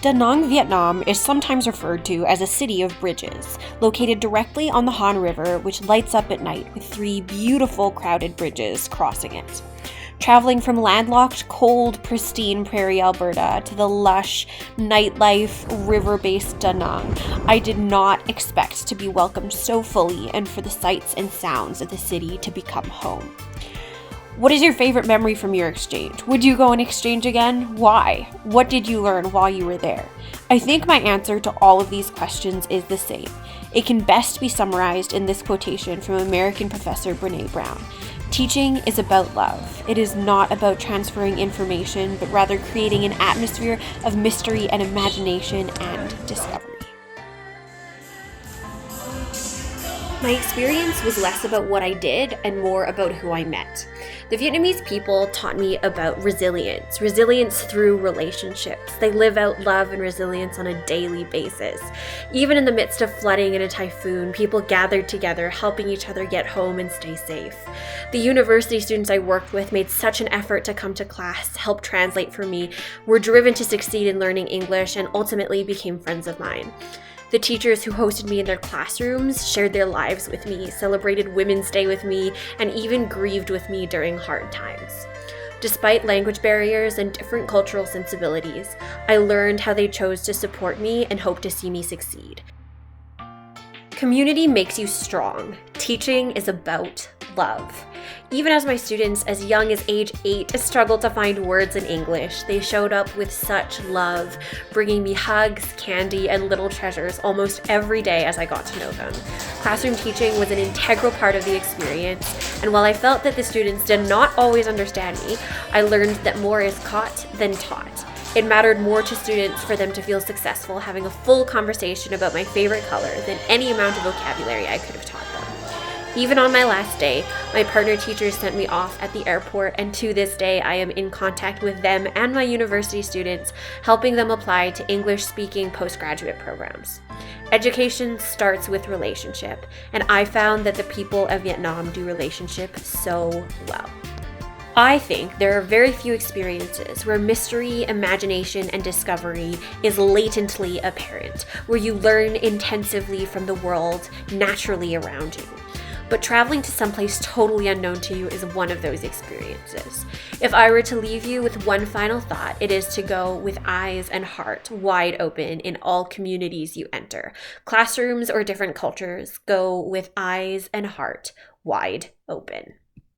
Da Nang, Vietnam is sometimes referred to as a city of bridges, located directly on the Han River, which lights up at night with 3 beautiful crowded bridges crossing it. Traveling from landlocked, cold, pristine Prairie, Alberta to the lush, nightlife, river-based Da Nang, I did not expect to be welcomed so fully and for the sights and sounds of the city to become home. What is your favorite memory from your exchange? Would you go on exchange again? Why? What did you learn while you were there? I think my answer to all of these questions is the same. It can best be summarized in this quotation from American professor Brené Brown. Teaching is about love. It is not about transferring information, but rather creating an atmosphere of mystery and imagination and discovery. My experience was less about what I did and more about who I met. The Vietnamese people taught me about resilience through relationships. They live out love and resilience on a daily basis. Even in the midst of flooding and a typhoon, people gathered together, helping each other get home and stay safe. The university students I worked with made such an effort to come to class, help translate for me, were driven to succeed in learning English, and ultimately became friends of mine. The teachers who hosted me in their classrooms shared their lives with me, celebrated Women's Day with me, and even grieved with me during hard times. Despite language barriers and different cultural sensibilities, I learned how they chose to support me and hope to see me succeed. Community makes you strong. Teaching is about love. Even as my students as young as age 8 struggled to find words in English, they showed up with such love, bringing me hugs, candy, and little treasures almost every day as I got to know them. Classroom teaching was an integral part of the experience, and while I felt that the students did not always understand me, I learned that more is caught than taught. It mattered more to students for them to feel successful having a full conversation about my favorite color than any amount of vocabulary I could have taught them. Even on my last day, my partner teachers sent me off at the airport, and to this day I am in contact with them and my university students, helping them apply to English-speaking postgraduate programs. Education starts with relationship, and I found that the people of Vietnam do relationship so well. I think there are very few experiences where mystery, imagination, and discovery is latently apparent, where you learn intensively from the world naturally around you. But traveling to someplace totally unknown to you is one of those experiences. If I were to leave you with one final thought, it is to go with eyes and heart wide open in all communities you enter. Classrooms or different cultures, go with eyes and heart wide open.